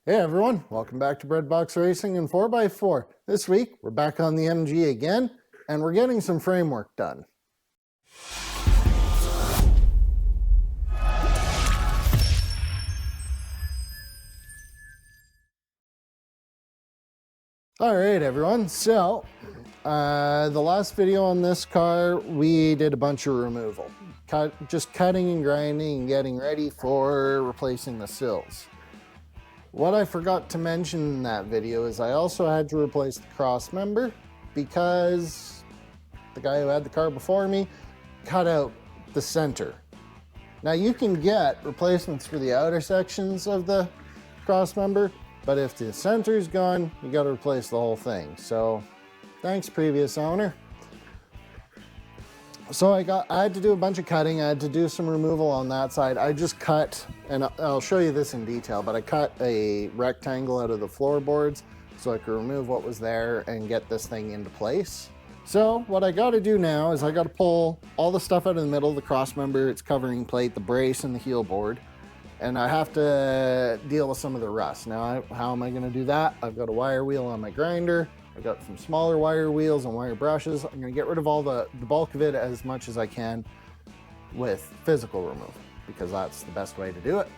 Hey everyone, welcome back to Breadbox Racing and 4x4. This week, we're back on the MG again, and we're getting some framework done. Alright everyone, so the last video on this car, we did a bunch of removal. Just cutting and grinding and getting ready for replacing the sills. What I forgot to mention in that video is I also had to replace the cross member because the guy who had the car before me cut out the center. Now you can get replacements for the outer sections of the cross member, but if the center's gone, you got to replace the whole thing. So thanks, previous owner. So I had to do a bunch of cutting. I had to do some removal on that side. I just cut, and I'll show you this in detail, but I cut a rectangle out of the floorboards so I could remove what was there and get this thing into place. So what I got to do now is I got to pull all the stuff out of the middle, the cross member, its covering plate, the brace, and the heel board. And I have to deal with some of the rust. Now, how am I going to do that? I've got a wire wheel on my grinder. I've got some smaller wire wheels and wire brushes. I'm going to get rid of all the bulk of it as much as I can with physical removal, because that's the best way to do it.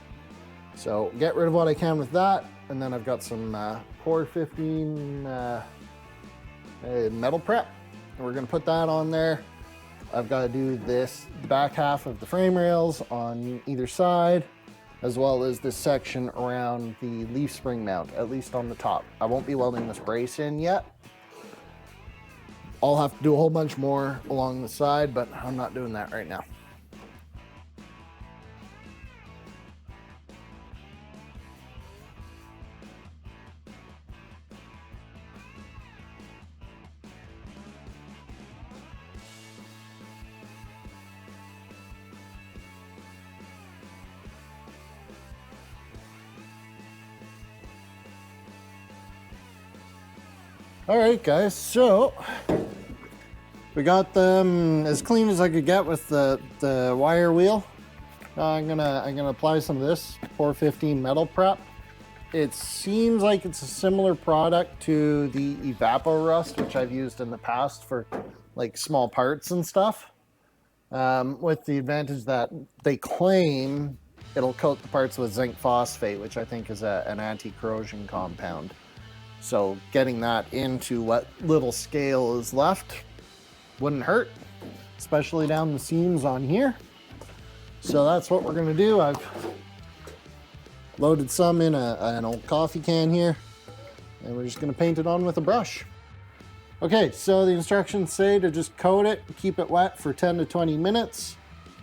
So get rid of what I can with that. And then I've got some Core 15 metal prep. And we're going to put that on there. I've got to do the back half of the frame rails on either side, as well as this section around the leaf spring mount, at least on the top. I won't be welding this brace in yet. I'll have to do a whole bunch more along the side, but I'm not doing that right now. All right, guys, so we got them as clean as I could get with the wire wheel. I'm gonna apply some of this 415 metal prep. It seems like it's a similar product to the Evapo Rust, which I've used in the past for like small parts and stuff, with the advantage that they claim it'll coat the parts with zinc phosphate, which I think is an anti-corrosion compound. So getting that into what little scale is left wouldn't hurt, especially down the seams on here. So that's what we're gonna do. I've loaded some in an old coffee can here, and we're just gonna paint it on with a brush. Okay, so the instructions say to just coat it, keep it wet for 10 to 20 minutes,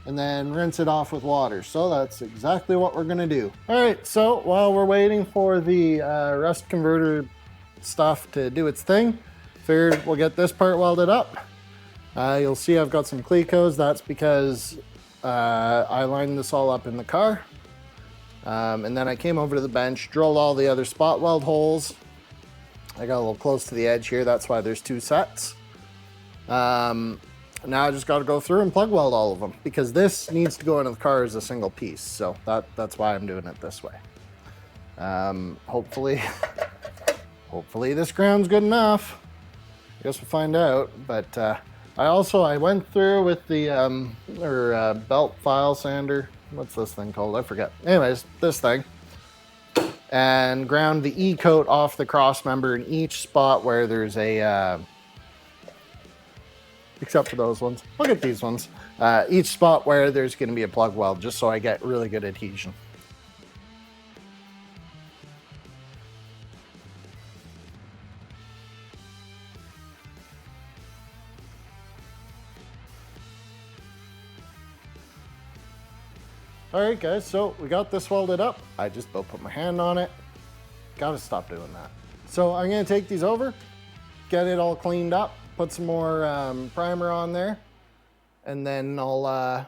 and then rinse it off with water. So that's exactly what we're gonna do. All right, so while we're waiting for the rust converter stuff to do its thing, figured we'll get this part welded up. You'll see I've got some Clecos. That's because I lined this all up in the car. And then I came over to the bench, drilled all the other spot weld holes. I got a little close to the edge here. That's why there's two sets. Now I just got to go through and plug weld all of them, because this needs to go into the car as a single piece. So that's why I'm doing it this way. Hopefully this ground's good enough. I guess we'll find out. But I went through with the belt file sander. What's this thing called? I forget. Anyways, this thing. And ground the E-coat off the cross member in each spot where there's a, except for those ones. Look at these ones. Each spot where there's going to be a plug weld, just so I get really good adhesion. All right, guys, so we got this welded up. I just about put my hand on it. Gotta stop doing that. So I'm gonna take these over, get it all cleaned up, put some more primer on there, and then I'll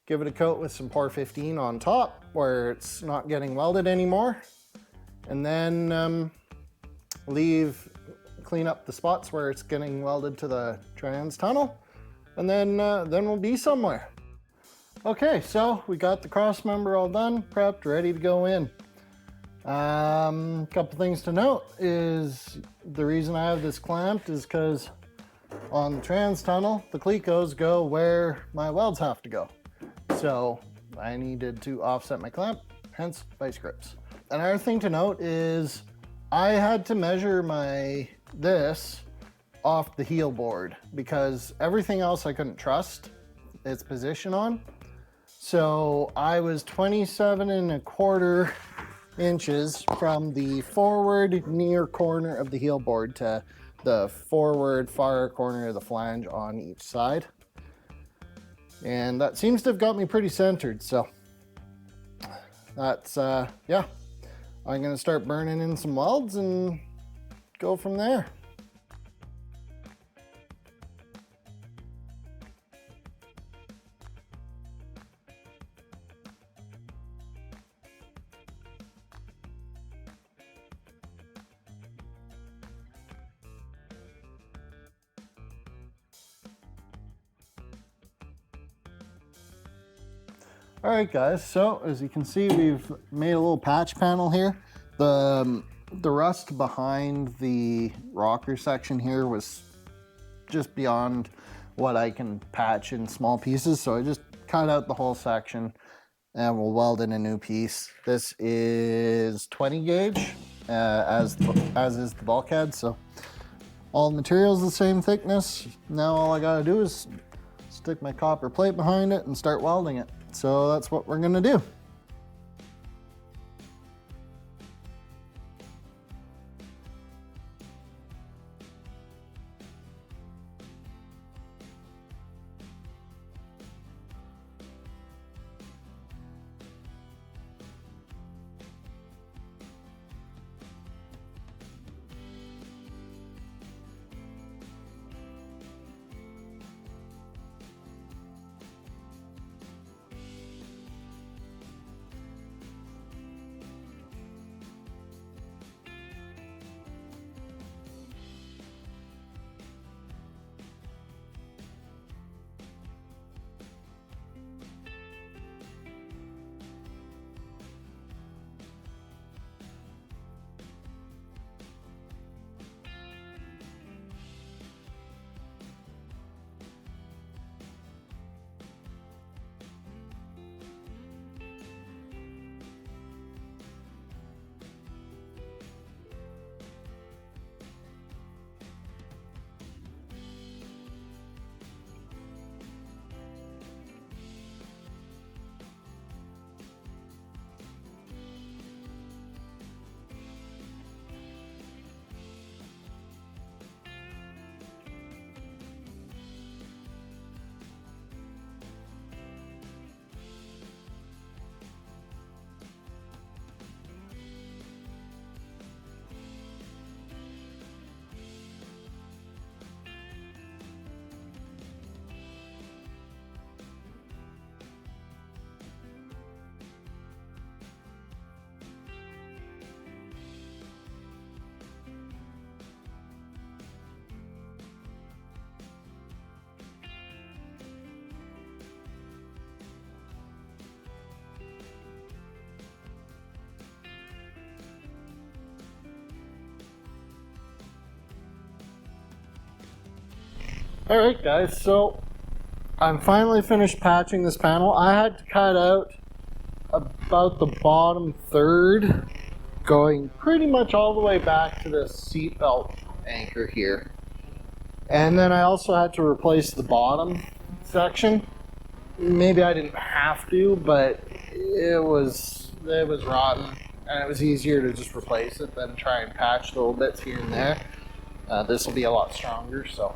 give it a coat with some Por 15 on top where it's not getting welded anymore. And then clean up the spots where it's getting welded to the trans tunnel, and then we'll be somewhere. Okay, so we got the cross member all done, prepped, ready to go in. Couple things to note is the reason I have this clamped is because on the trans tunnel, the clecos go where my welds have to go. So I needed to offset my clamp, hence vice grips. Another thing to note is I had to measure this off the heel board because everything else I couldn't trust its position on. So I was 27.25 inches from the forward near corner of the heel board to the forward far corner of the flange on each side. And that seems to have got me pretty centered. So that's, yeah, I'm gonna start burning in some welds and go from there. All right, guys, so as you can see, we've made a little patch panel here. The rust behind the rocker section here was just beyond what I can patch in small pieces, so I just cut out the whole section and we'll weld in a new piece. This is 20 gauge, as is the bulkhead, so all the material's the same thickness. Now all I gotta do is stick my copper plate behind it and start welding it. So that's what we're gonna do. All right, guys, so I'm finally finished patching this panel. I had to cut out about the bottom third, going pretty much all the way back to the seatbelt anchor here. And then I also had to replace the bottom section. Maybe I didn't have to, but it was rotten, and it was easier to just replace it than try and patch little bits here and there. This will be a lot stronger, so.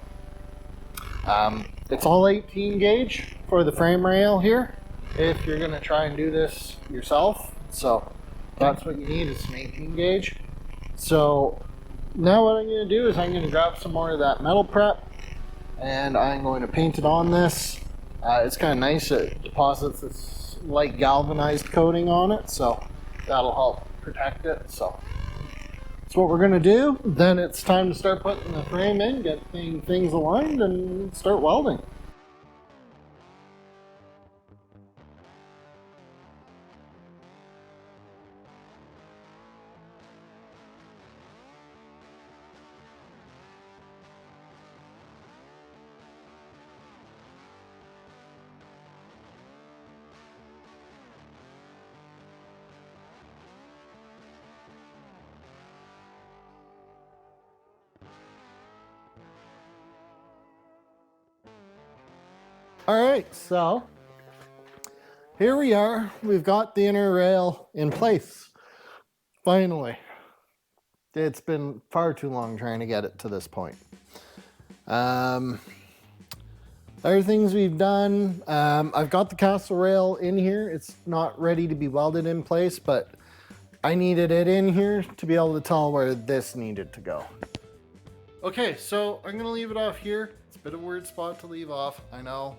It's all 18 gauge for the frame rail here if you're going to try and do this yourself. So that's what you need is some 18 gauge. So now what I'm going to do is I'm going to grab some more of that metal prep and I'm going to paint it on this. It's kind of nice. It deposits this light galvanized coating on it, so that'll help protect it. So that's what we're gonna do. Then it's time to start putting the frame in, get things aligned, and start welding. All right, so here we are. We've got the inner rail in place. Finally. It's been far too long trying to get it to this point. Other things we've done, I've got the castle rail in here. It's not ready to be welded in place, but I needed it in here to be able to tell where this needed to go. Okay, so I'm gonna leave it off here. It's a bit of a weird spot to leave off, I know.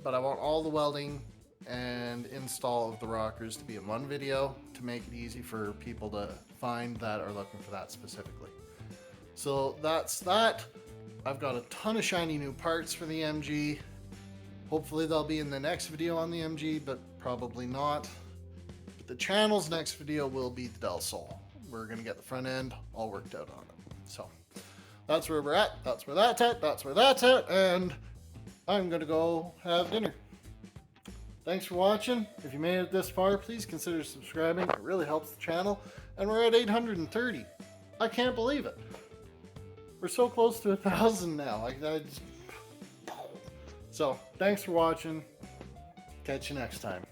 But I want all the welding and install of the rockers to be in one video to make it easy for people to find that are looking for that specifically. So that's that. I've got a ton of shiny new parts for the MG. Hopefully they'll be in the next video on the MG, but probably not. The channel's next video will be the Del Sol. We're gonna get the front end all worked out on it. So that's where we're at, that's where that's at, that's where that's at, and I'm gonna go have dinner. Thanks for watching. If you made it this far, please consider subscribing. It really helps the channel. And we're at 830. I can't believe it. We're so close to 1,000 now. So, thanks for watching. Catch you next time.